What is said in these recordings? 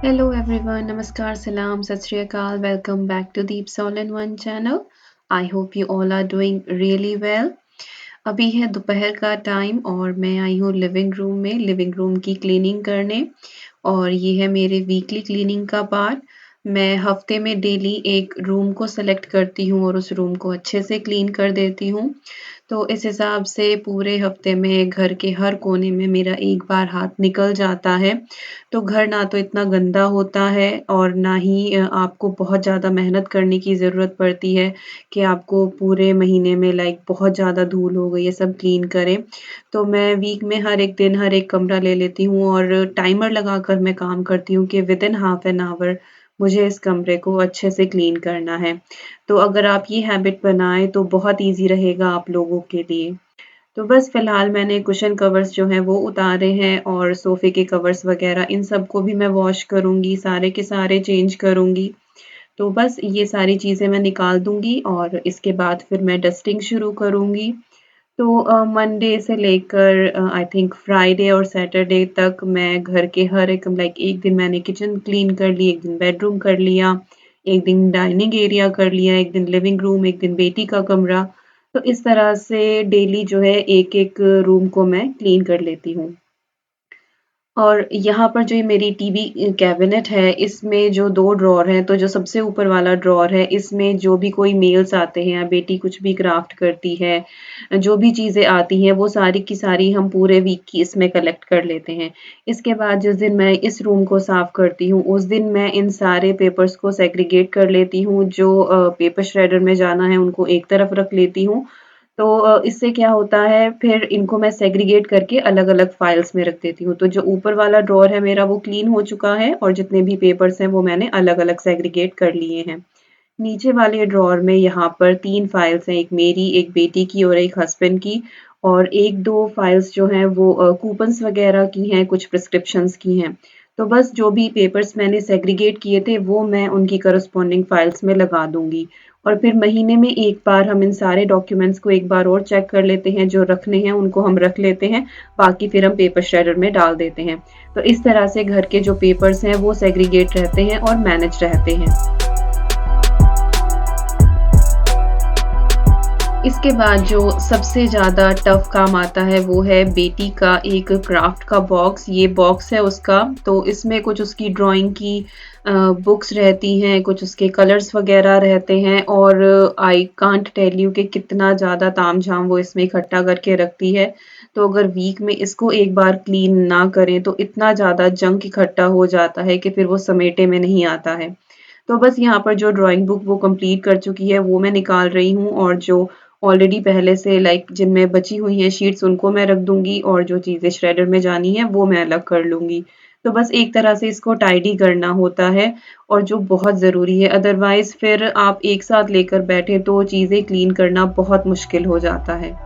Hello everyone, Namaskar, Salam, Sat Sri Akal. Welcome back to Deep Soul in One channel. I hope you all are doing really well. अभी है दोपहर का time और मैं आई हूँ living room की cleaning करने और ये है मेरे वीकली क्लीनिंग का पार्ट। मैं हफ्ते में डेली एक रूम को सेलेक्ट करती हूँ और उस रूम को अच्छे से क्लीन कर देती हूँ। तो इस हिसाब से पूरे हफ्ते में घर के हर कोने में मेरा एक बार हाथ निकल जाता है। तो घर ना तो इतना गंदा होता है और ना ही आपको बहुत ज़्यादा मेहनत करने की ज़रूरत पड़ती है कि आपको पूरे महीने में बहुत ज़्यादा धूल हो गई है सब क्लीन करें। तो मैं वीक में हर एक दिन हर एक कमरा ले लेती हूँ और टाइमर लगाकर मैं काम करती हूँ कि विदिन हाफ एन आवर मुझे इस कमरे को अच्छे से क्लीन करना है। तो अगर आप ये हैबिट बनाएँ तो बहुत ईज़ी रहेगा आप लोगों के लिए। तो बस फ़िलहाल मैंने कुशन कवर्स जो हैं वो उतारे हैं और सोफ़े के कवर्स वग़ैरह इन सबको भी मैं वॉश करूँगी, सारे के सारे चेंज करूँगी। तो बस ये सारी चीज़ें मैं निकाल दूँगी और इसके बाद फिर मैं डस्टिंग शुरू करूँगी। तो मंडे से लेकर आई थिंक फ्राइडे और सैटरडे तक मैं घर के हर एक एक दिन मैंने किचन क्लीन कर ली, एक दिन बेडरूम कर लिया, एक दिन डाइनिंग एरिया कर लिया, एक दिन लिविंग रूम, एक दिन बेटी का कमरा। तो इस तरह से डेली जो है एक-एक रूम को मैं क्लीन कर लेती हूँ। और यहाँ पर जो ये मेरी टीवी कैबिनेट है, इसमें जो 2 ड्रॉवर हैं, तो जो सबसे ऊपर वाला ड्रॉवर है, इसमें जो भी कोई मेल्स आते हैं या बेटी कुछ भी क्राफ्ट करती है, जो भी चीज़ें आती हैं, वो सारी की सारी हम पूरे वीक की इसमें कलेक्ट कर लेते हैं। इसके बाद जिस दिन मैं इस रूम को साफ़ करती हूँ, उस दिन मैं इन सारे पेपर्स को सेग्रीगेट कर लेती हूँ, जो पेपर श्रेडर में जाना है, उनको एक तरफ रख लेती हूँ। तो इससे क्या होता है फिर इनको मैं सेग्रीगेट करके अलग-अलग फ़ाइल्स में रख देती हूँ। तो जो ऊपर वाला ड्रॉवर है मेरा वो क्लीन हो चुका है और जितने भी पेपर्स हैं वो मैंने अलग-अलग सेग्रीगेट कर लिए हैं। नीचे वाले ड्रॉवर में यहाँ पर 3 फ़ाइल्स हैं, एक मेरी, एक बेटी की और एक हस्बैंड की और 1-2 फ़ाइल्स जो हैं वो कूपन्स वग़ैरह की हैं, कुछ प्रिस्क्रिप्शंस की हैं। तो बस जो भी पेपर्स मैंने सेग्रीगेट किए थे वो मैं उनकी कॉरेस्पॉन्डिंग फ़ाइल्स में लगा दूँगी। और फिर महीने में एक बार हम इन सारे डॉक्यूमेंट्स को एक बार और चेक कर लेते हैं, जो रखने हैं उनको हम रख लेते हैं, बाकी फिर हम पेपर श्रेडर में डाल देते हैं। तो इस तरह से घर के जो पेपर्स हैं वो सेग्रीगेट रहते हैं और मैनेज रहते हैं। इसके बाद जो सबसे ज़्यादा टफ़ काम आता है वो है बेटी का एक क्राफ्ट का बॉक्स। ये बॉक्स है उसका, तो इसमें कुछ उसकी ड्राइंग की बुक्स रहती हैं, कुछ उसके कलर्स वग़ैरह रहते हैं और आई कांट टेल यू कि कितना ज़्यादा तामझाम वो इसमें इकट्ठा करके रखती है। तो अगर वीक में इसको एक बार क्लीन ना करें तो इतना ज़्यादा जंक इकट्ठा हो जाता है कि फिर वो समेटे में नहीं आता है। तो बस यहाँ पर जो ड्राइंग बुक वो कंप्लीट कर चुकी है वो मैं निकाल रही हूँ और जो ऑलरेडी पहले से जिनमें बची हुई हैं शीट्स उनको मैं रख दूँगी और जो चीज़ें श्रेडर में जानी है वो मैं अलग कर लूँगी। तो बस एक तरह से इसको टाइडी करना होता है और जो बहुत ज़रूरी है अदरवाइज़ फिर आप एक साथ लेकर बैठे तो चीज़ें क्लीन करना बहुत मुश्किल हो जाता है।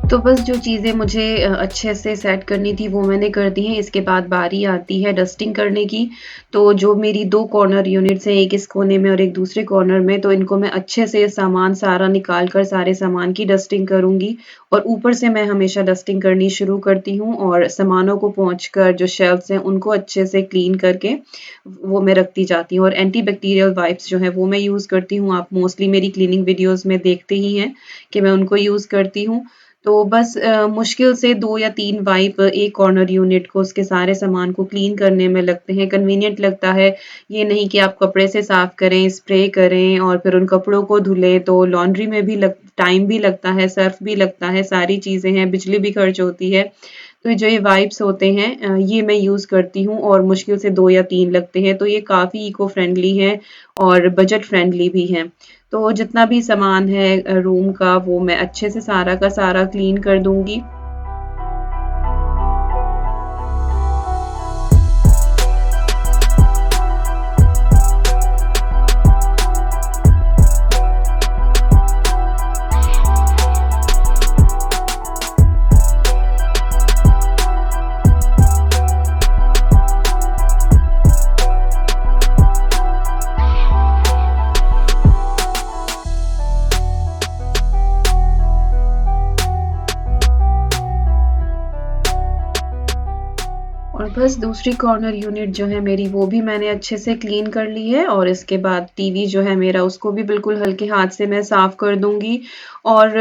तो बस जो चीज़ें मुझे अच्छे से सेट करनी थी वो मैंने कर दी हैं। इसके बाद बारी आती है डस्टिंग करने की। तो जो मेरी 2 कॉर्नर यूनिट्स हैं, एक इस कोने में और एक दूसरे कॉर्नर में, तो इनको मैं अच्छे से सामान सारा निकाल कर सारे सामान की डस्टिंग करूँगी और ऊपर से मैं हमेशा डस्टिंग करनी शुरू करती हूँ और सामानों को पोंछ कर जो शेल्फ्स हैं उनको अच्छे से क्लीन करके वो मैं रखती जाती हूँ और एंटी बैक्टीरियल वाइप्स जो हैं वो मैं यूज़ करती हूँ। आप मोस्टली मेरी क्लीनिंग वीडियोज़ में देखते ही हैं कि मैं उनको यूज़ करती हूँ। तो बस मुश्किल से 2 या 3 वाइप एक कॉर्नर यूनिट को उसके सारे सामान को क्लीन करने में लगते हैं, कन्वीनिएंट लगता है। ये नहीं कि आप कपड़े से साफ करें, स्प्रे करें और फिर उन कपड़ों को धुलें, तो लॉन्ड्री में भी लग टाइम भी लगता है, सर्फ भी लगता है, सारी चीज़ें हैं, बिजली भी खर्च होती है। तो जो ये वाइप्स होते हैं ये मैं यूज़ करती हूँ और मुश्किल से 2 या 3 लगते हैं, तो ये काफ़ी इको फ्रेंडली हैं और बजट फ्रेंडली भी हैं। तो जितना भी सामान है रूम का वो मैं अच्छे से सारा का सारा क्लीन कर दूँगी। बस दूसरी कॉर्नर यूनिट जो है मेरी वो भी मैंने अच्छे से क्लीन कर ली है और इसके बाद टीवी जो है मेरा उसको भी बिल्कुल हल्के हाथ से मैं साफ कर दूंगी। और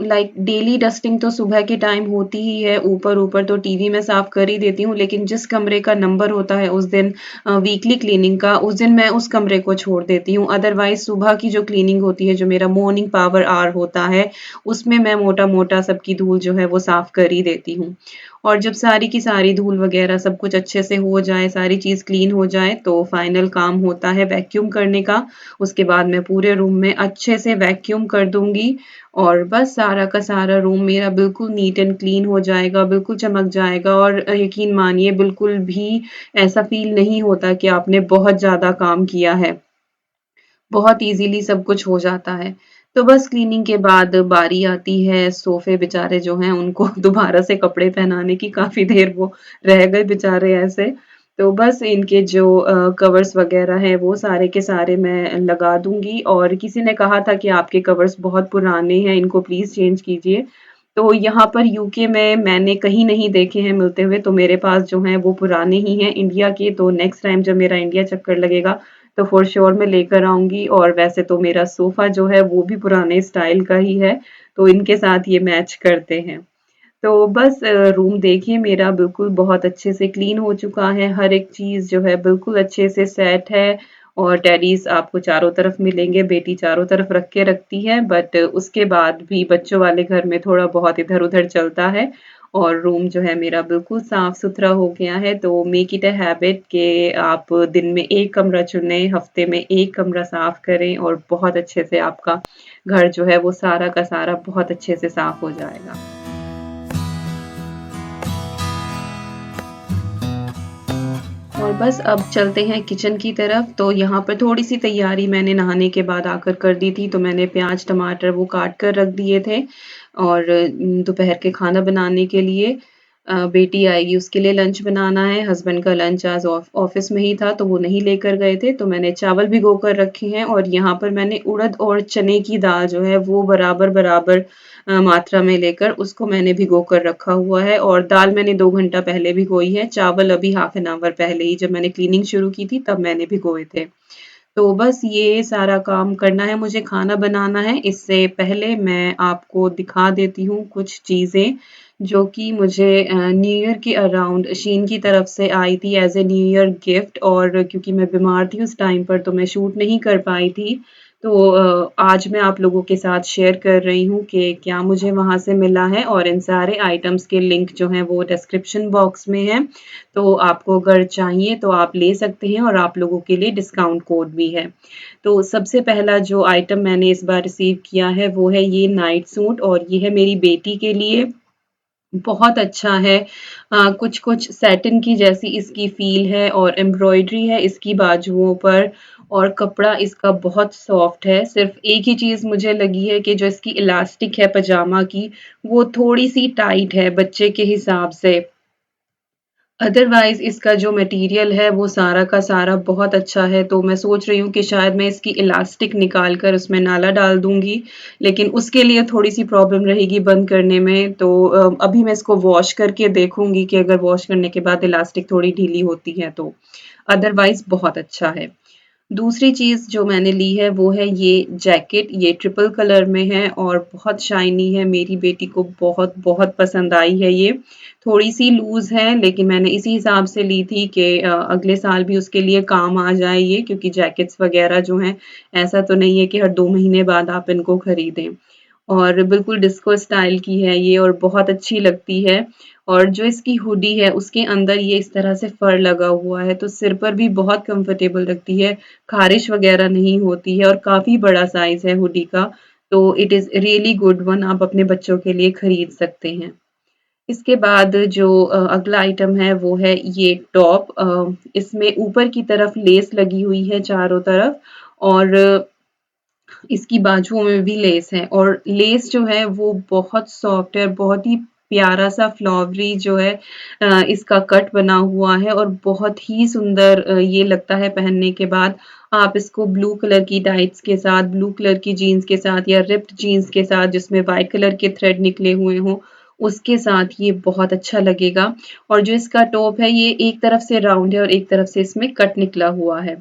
लाइक डेली डस्टिंग तो सुबह के टाइम होती ही है, ऊपर ऊपर तो टीवी में साफ कर ही देती हूँ, लेकिन जिस कमरे का नंबर होता है उस दिन वीकली क्लीनिंग का, उस दिन मैं उस कमरे को छोड़ देती हूँ। अदरवाइज सुबह की जो क्लीनिंग होती है, जो मेरा मॉर्निंग पावर आवर होता है, उसमें मैं मोटा मोटा सबकी धूल जो है वो साफ कर ही देती हूँ। और जब सारी की सारी धूल वगैरह सब कुछ अच्छे से हो जाए, सारी चीज़ क्लीन हो जाए, तो फाइनल काम होता है वैक्यूम करने का। उसके बाद मैं पूरे रूम में अच्छे से वैक्यूम कर दूंगी और बस सारा का सारा रूम मेरा बिल्कुल नीट एंड क्लीन हो जाएगा, बिल्कुल चमक जाएगा। और यकीन मानिए बिल्कुल भी ऐसा फील नहीं होता कि आपने बहुत ज़्यादा काम किया है। बहुत ईज़िली सब कुछ हो जाता है। तो बस क्लीनिंग के बाद बारी आती है सोफ़े बेचारे जो हैं उनको दोबारा से कपड़े पहनाने की, काफ़ी देर वो रह गए बेचारे ऐसे। तो बस इनके जो कवर्स वग़ैरह हैं वो सारे के सारे मैं लगा दूँगी। और किसी ने कहा था कि आपके कवर्स बहुत पुराने हैं, इनको प्लीज़ चेंज कीजिए। तो यहाँ पर यूके में मैंने कहीं नहीं देखे हैं मिलते हुए, तो मेरे पास जो हैं वो पुराने ही हैं इंडिया के। तो नेक्स्ट टाइम जब मेरा इंडिया चक्कर लगेगा तो फ़ॉर श्योर मैं लेकर आऊँगी। और वैसे तो मेरा सोफ़ा जो है वो भी पुराने स्टाइल का ही है, तो इनके साथ ये मैच करते हैं। तो बस रूम देखिए मेरा बिल्कुल बहुत अच्छे से क्लीन हो चुका है, हर एक चीज़ जो है बिल्कुल अच्छे से सेट है। और टेडीज़ आपको चारों तरफ मिलेंगे, बेटी चारों तरफ रख के रखती है, बट उसके बाद भी बच्चों वाले घर में थोड़ा बहुत इधर-उधर चलता है। और रूम जो है मेरा बिल्कुल साफ-सुथरा हो गया है, तो मेक इट अ हैबिट कि आप दिन में 1 कमरा चुनें, हफ्ते में 1 कमरा साफ करें और बहुत अच्छे से आपका घर जो है वो सारा का सारा बहुत अच्छे से साफ हो जाएगा। और बस अब चलते हैं किचन की तरफ। तो यहाँ पर थोड़ी-सी तैयारी मैंने नहाने के बाद आकर कर दी थी, तो मैंने प्याज़, टमाटर वो काट कर रख दिए थे। और दोपहर के खाना बनाने के लिए बेटी आएगी उसके लिए लंच बनाना है। हस्बैंड का लंच आज ऑफ़िस में ही था तो वो नहीं लेकर गए थे, तो मैंने चावल भिगो कर रखे हैं। और यहाँ पर मैंने उड़द और चने की दाल जो है वो बराबर-बराबर मात्रा में लेकर उसको मैंने भिगो कर रखा हुआ है। और दाल मैंने 2 घंटा पहले भिगोई है, चावल अभी हाफ एन आवर पहले ही, जब मैंने क्लीनिंग शुरू की थी तब मैंने भिगोए थे। तो बस ये सारा काम करना है मुझे, खाना बनाना है। इससे पहले मैं आपको दिखा देती हूँ कुछ चीज़ें जो कि मुझे न्यू ईयर के अराउंड शीन की तरफ से आई थी as a new year gift. और क्योंकि मैं बीमार थी उस टाइम पर तो मैं शूट नहीं कर पाई थी। तो आज मैं आप लोगों के साथ शेयर कर रही हूँ कि क्या मुझे वहाँ से मिला है। और इन सारे आइटम्स के लिंक जो हैं वो डिस्क्रिप्शन बॉक्स में हैं। तो आपको अगर चाहिए तो आप ले सकते हैं और आप लोगों के लिए डिस्काउंट कोड भी है। तो सबसे पहला जो आइटम मैंने इस बार रिसीव किया है वो है ये नाइट सूट, और ये है मेरी बेटी के लिए। बहुत अच्छा है। कुछ-कुछ सैटिन की जैसी इसकी फ़ील है और एम्ब्रॉयडरी है इसकी बाजुओं पर। और कपड़ा इसका बहुत सॉफ्ट है। सिर्फ़ एक ही चीज़ मुझे लगी है कि जो इसकी इलास्टिक है पजामा की, वो थोड़ी-सी टाइट है बच्चे के हिसाब से। अदरवाइज़ इसका जो मटीरियल है वो सारा का सारा बहुत अच्छा है, तो मैं सोच रही हूँ कि शायद मैं इसकी इलास्टिक निकाल कर उसमें नाला डाल दूँगी, लेकिन उसके लिए थोड़ी-सी प्रॉब्लम रहेगी बंद करने में। तो अभी मैं इसको वॉश करके देखूँगी कि अगर वॉश करने के बाद इलास्टिक थोड़ी ढीली होती है तो। अदरवाइज़ बहुत अच्छा है। दूसरी चीज़ जो मैंने ली है वो है ये जैकेट, ये ट्रिपल कलर में है और बहुत शाइनी है, मेरी बेटी को बहुत-बहुत पसंद आई है ये। थोड़ी-सी लूज़ है लेकिन मैंने इसी हिसाब से ली थी कि अगले साल भी उसके लिए काम आ जाए ये, क्योंकि जैकेट्स वग़ैरह जो हैं, ऐसा तो नहीं है कि हर 2 महीने बाद आप इनको खरीदें। और बिल्कुल डिस्को स्टाइल की है ये और बहुत अच्छी लगती है। और जो इसकी हुडी है उसके अंदर ये इस तरह से फर लगा हुआ है, तो सिर पर भी बहुत कंफर्टेबल लगती है, ख़ारिश वग़ैरह नहीं होती है और काफ़ी बड़ा साइज़ है हुडी का। तो it is really good one, आप अपने बच्चों के लिए खरीद सकते हैं। इसके बाद जो अगला आइटम है वो है ये टॉप। इसमें ऊपर की तरफ लेस लगी हुई है चारों तरफ। और इसकी बाजुओं में भी लेस है और लेस जो है वो बहुत सॉफ्ट है, बहुत ही प्यारा सा फ्लावरी जो है इसका कट बना हुआ है और बहुत ही सुंदर ये लगता है पहनने के बाद। आप इसको ब्लू कलर की टाइट्स के साथ, ब्लू कलर की जीन्स के साथ या रिप्ड जीन्स के साथ जिसमें व्हाइट कलर के थ्रेड निकले हुए हों, उसके साथ ये बहुत अच्छा लगेगा। और जो इसका टॉप है ये एक तरफ से राउंड है और एक तरफ से इसमें कट निकला हुआ है।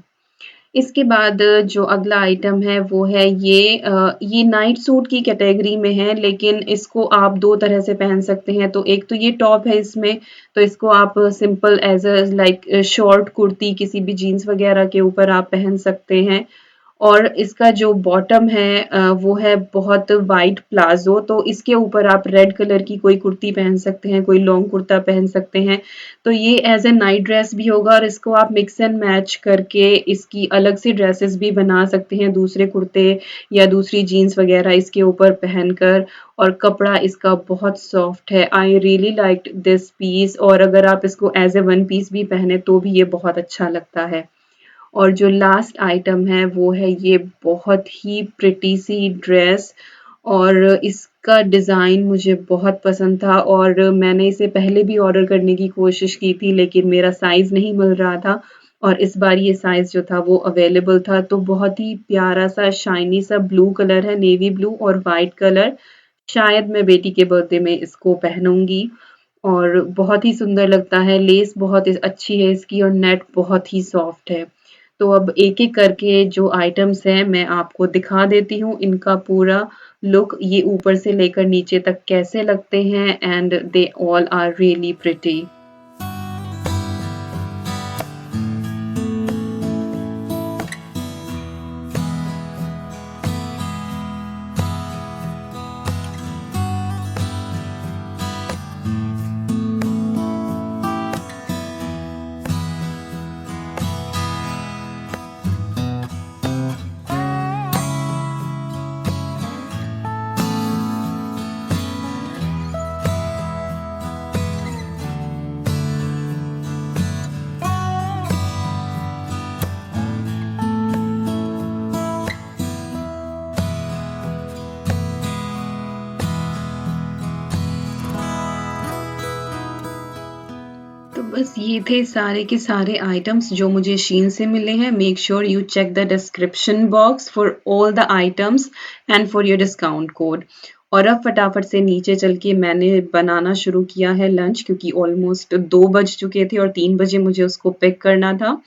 इसके बाद जो अगला आइटम है वो है ये नाइट सूट की कैटेगरी में है, लेकिन इसको आप 2 तरह से पहन सकते हैं। तो एक तो ये टॉप है इसमें, तो इसको आप simple as a like short kurti किसी भी जीन्स वगैरह के ऊपर आप पहन सकते हैं। और इसका जो बॉटम है वो है बहुत वाइड प्लाज़ो, तो इसके ऊपर आप रेड कलर की कोई कुर्ती पहन सकते हैं, कोई लॉन्ग कुर्ता पहन सकते हैं। तो ये एज़ अ नाइट ड्रेस भी होगा और इसको आप मिक्स एंड मैच करके इसकी अलग से ड्रेसेस भी बना सकते हैं, दूसरे कुर्ते या दूसरी जीन्स वगैरह इसके ऊपर पहनकर। और कपड़ा इसका बहुत सॉफ्ट है। I really liked this piece, और अगर आप इसको एज़ अ वन पीस भी पहने तो भी ये बहुत अच्छा लगता है। और जो लास्ट आइटम है वो है ये बहुत ही प्रिटी सी ड्रेस, और इसका डिज़ाइन मुझे बहुत पसंद था और मैंने इसे पहले भी ऑर्डर करने की कोशिश की थी, लेकिन मेरा साइज़ नहीं मिल रहा था और इस बार ये साइज़ जो था वो अवेलेबल था। तो बहुत ही प्यारा सा शाइनी सा ब्लू कलर है, नेवी ब्लू और वाइट कलर। शायद मैं बेटी के बर्थडे में इसको पहनूंगी और बहुत ही सुंदर लगता है। लेस बहुत अच्छी है इसकी और नेट बहुत ही सॉफ्ट है। तो अब एक-एक करके जो आइटम्स हैं मैं आपको दिखा देती हूँ, इनका पूरा लुक ये ऊपर से लेकर नीचे तक कैसे लगते हैं, and they all are really pretty. तो बस ये थे सारे के सारे आइटम्स जो मुझे शीन से मिले हैं। Make sure you check the description box for all the items and for your discount code. और अब फटाफट से नीचे चल के मैंने बनाना शुरू किया है लंच, क्योंकि ऑलमोस्ट 2 बज चुके थे और 3 बजे मुझे उसको पिक करना था।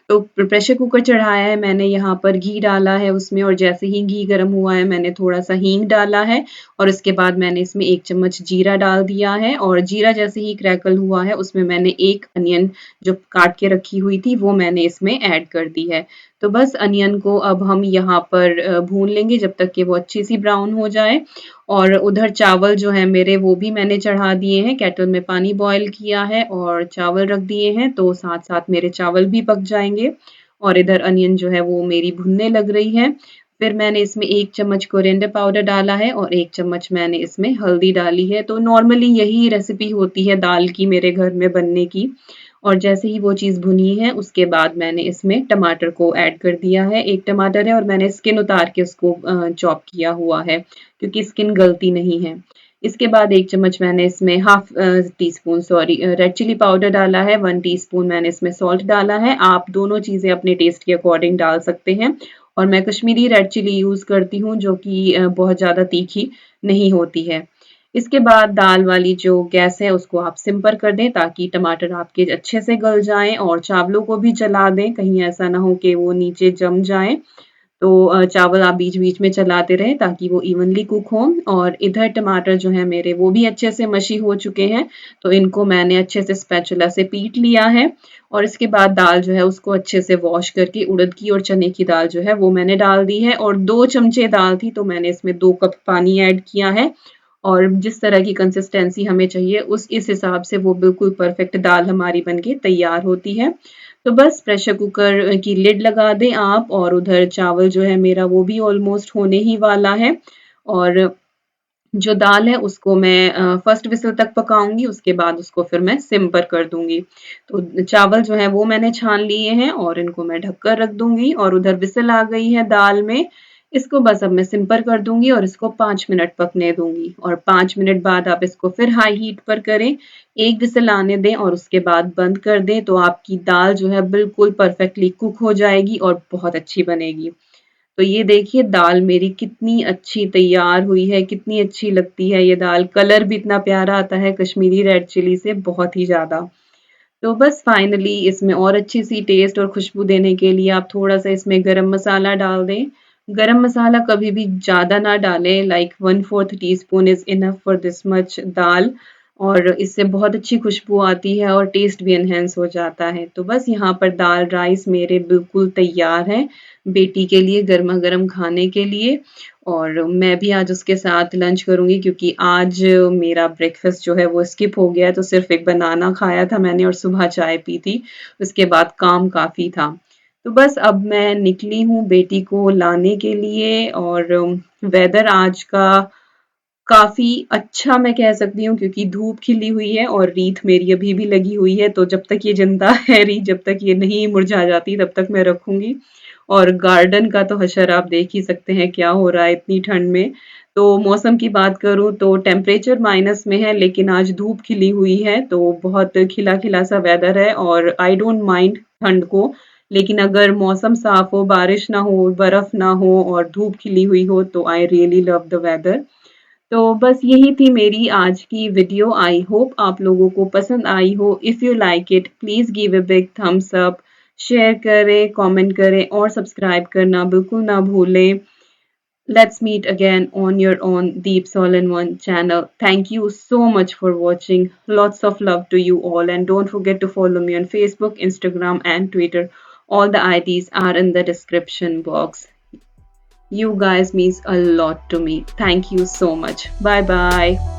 तो प्रेशर कुकर चढ़ाया है मैंने, यहाँ पर घी डाला है उसमें, और जैसे ही घी गर्म हुआ है मैंने थोड़ा-सा हींग डाला है और उसके बाद मैंने इसमें 1 चम्मच जीरा डाल दिया है। और जीरा जैसे ही क्रैकल हुआ है उसमें मैंने 1 अनियन जो काट के रखी हुई थी वो मैंने इसमें ऐड कर दी है। तो बस अनियन को अब हम यहाँ पर भून लेंगे जब तक कि वो अच्छी-सी ब्राउन हो जाए। और उधर चावल जो है मेरे वो भी मैंने चढ़ा दिए हैं, केटल में पानी बॉयल किया है और चावल रख दिए हैं, तो साथ-साथ मेरे चावल भी पक जाएँगे। और इधर अनियन जो है वो मेरी भुनने लग रही है। फिर मैंने इसमें 1 चम्मच कोरिएंडर पाउडर डाला है और 1 चम्मच मैंने इसमें हल्दी डाली है। तो नॉर्मली यही रेसिपी होती है दाल की मेरे घर में बनने की। और जैसे ही वो चीज़ भुनी है उसके बाद मैंने इसमें टमाटर को ऐड कर दिया है। 1 टमाटर है और मैंने स्किन उतार के उसको चॉप किया हुआ है, क्योंकि स्किन गलती नहीं है। इसके बाद 1 चम्मच मैंने इसमें half teaspoon red chilli powder डाला है, 1 टीस्पून मैंने इसमें सॉल्ट डाला है। आप दोनों चीज़ें अपने टेस्ट के अकॉर्डिंग डाल सकते हैं। और मैं कश्मीरी रेड चिली यूज़ करती हूँ जो कि बहुत ज़्यादा तीखी नहीं होती है। इसके बाद दाल वाली जो गैस है उसको आप सिम पर कर दें ताकि टमाटर आपके अच्छे से गल जाएँ, और चावलों को भी चला दें, कहीं ऐसा ना हो कि वो नीचे जम जाएँ। तो चावल आप बीच-बीच में चलाते रहें ताकि वो इवनली कुक हों। और इधर टमाटर जो हैं मेरे वो भी अच्छे से मशी हो चुके हैं, तो इनको मैंने अच्छे से स्पैचुला से पीट लिया है। और इसके बाद दाल जो है उसको अच्छे से वॉश करके उड़द की और चने की दाल जो है वो मैंने डाल दी है, और 2 चमचे दाल थी तो मैंने इसमें 2 कप पानी ऐड किया है। और जिस तरह की कंसिस्टेंसी हमें चाहिए उस इस हिसाब से वो बिल्कुल परफेक्ट दाल हमारी बनके तैयार होती है। तो बस प्रेशर कुकर की लिड लगा दें आप, और उधर चावल जो है मेरा वो भी ऑलमोस्ट होने ही वाला है। और जो दाल है उसको मैं फर्स्ट विसल तक पकाऊँगी, उसके बाद उसको फिर मैं सिम पर कर दूँगी। तो चावल जो है वो मैंने छान लिए हैं और इनको मैं ढक कर रख दूँगी, और उधर विसल आ गई है दाल में। इसको बस अब मैं सिम पर कर दूँगी और इसको 5 मिनट पकने दूँगी, और 5 मिनट बाद आप इसको फिर हाई हीट पर करें, 1 विसल आने दें और उसके बाद बंद कर दें, तो आपकी दाल जो है बिल्कुल परफेक्टली कुक हो जाएगी और बहुत अच्छी बनेगी। तो ये देखिए दाल मेरी कितनी अच्छी तैयार हुई है, कितनी अच्छी लगती है ये दाल। कलर भी इतना प्यारा आता है कश्मीरी रेड चिली से, बहुत ही ज़्यादा। तो बस फाइनली इसमें और अच्छी-सी टेस्ट और खुशबू देने के लिए आप थोड़ा-सा इसमें गरम मसाला डाल दें। गरम मसाला कभी भी ज़्यादा ना डालें, like 1/4 teaspoon is enough for this much dal, और इससे बहुत अच्छी खुशबू आती है और टेस्ट भी एनहांस हो जाता है। तो बस यहाँ पर दाल राइस मेरे बिल्कुल तैयार हैं, बेटी के लिए गरमा-गरम खाने के लिए, और मैं भी आज उसके साथ लंच करूँगी क्योंकि आज मेरा ब्रेकफ़ास्ट जो है वो स्किप हो गया है, तो सिर्फ़ एक बनाना खाया था मैंने और सुबह चाय पी थी। उसके बाद काम काफ़ी था। तो बस अब मैं निकली हूँ बेटी को लाने के लिए, और वेदर आज का काफ़ी अच्छा मैं कह सकती हूँ क्योंकि धूप खिली हुई है और रीत मेरी अभी भी लगी हुई है, तो जब तक ये ज़िंदा है रीत, जब तक ये नहीं मुरझा जाती तब तक मैं रखूँगी। और गार्डन का तो हशर आप देख ही सकते हैं क्या हो रहा है इतनी ठंड में। तो मौसम की बात करूँ तो टेम्परेचर माइनस में है, लेकिन आज धूप खिली हुई है तो बहुत खिला-खिला सा वेदर है, और आई डोंट माइंड ठंड को। लेकिन अगर मौसम साफ हो, बारिश ना हो, बर्फ ना हो और धूप खिली हुई हो तो I really love the weather. तो बस यही थी मेरी आज की वीडियो। आई होप आप लोगों को पसंद आई हो। If you like it please give a big thumbs up, share करें, कमेंट करें और सब्सक्राइब करना बिल्कुल ना भूलें। Let's meet again on your own Deep Soul in One channel. Thank you so much for watching. Lots of love to you all, and don't forget to follow me on Facebook, Instagram and Twitter. All the IDs are in the description box. You guys means a lot to me. Thank you so much. Bye bye.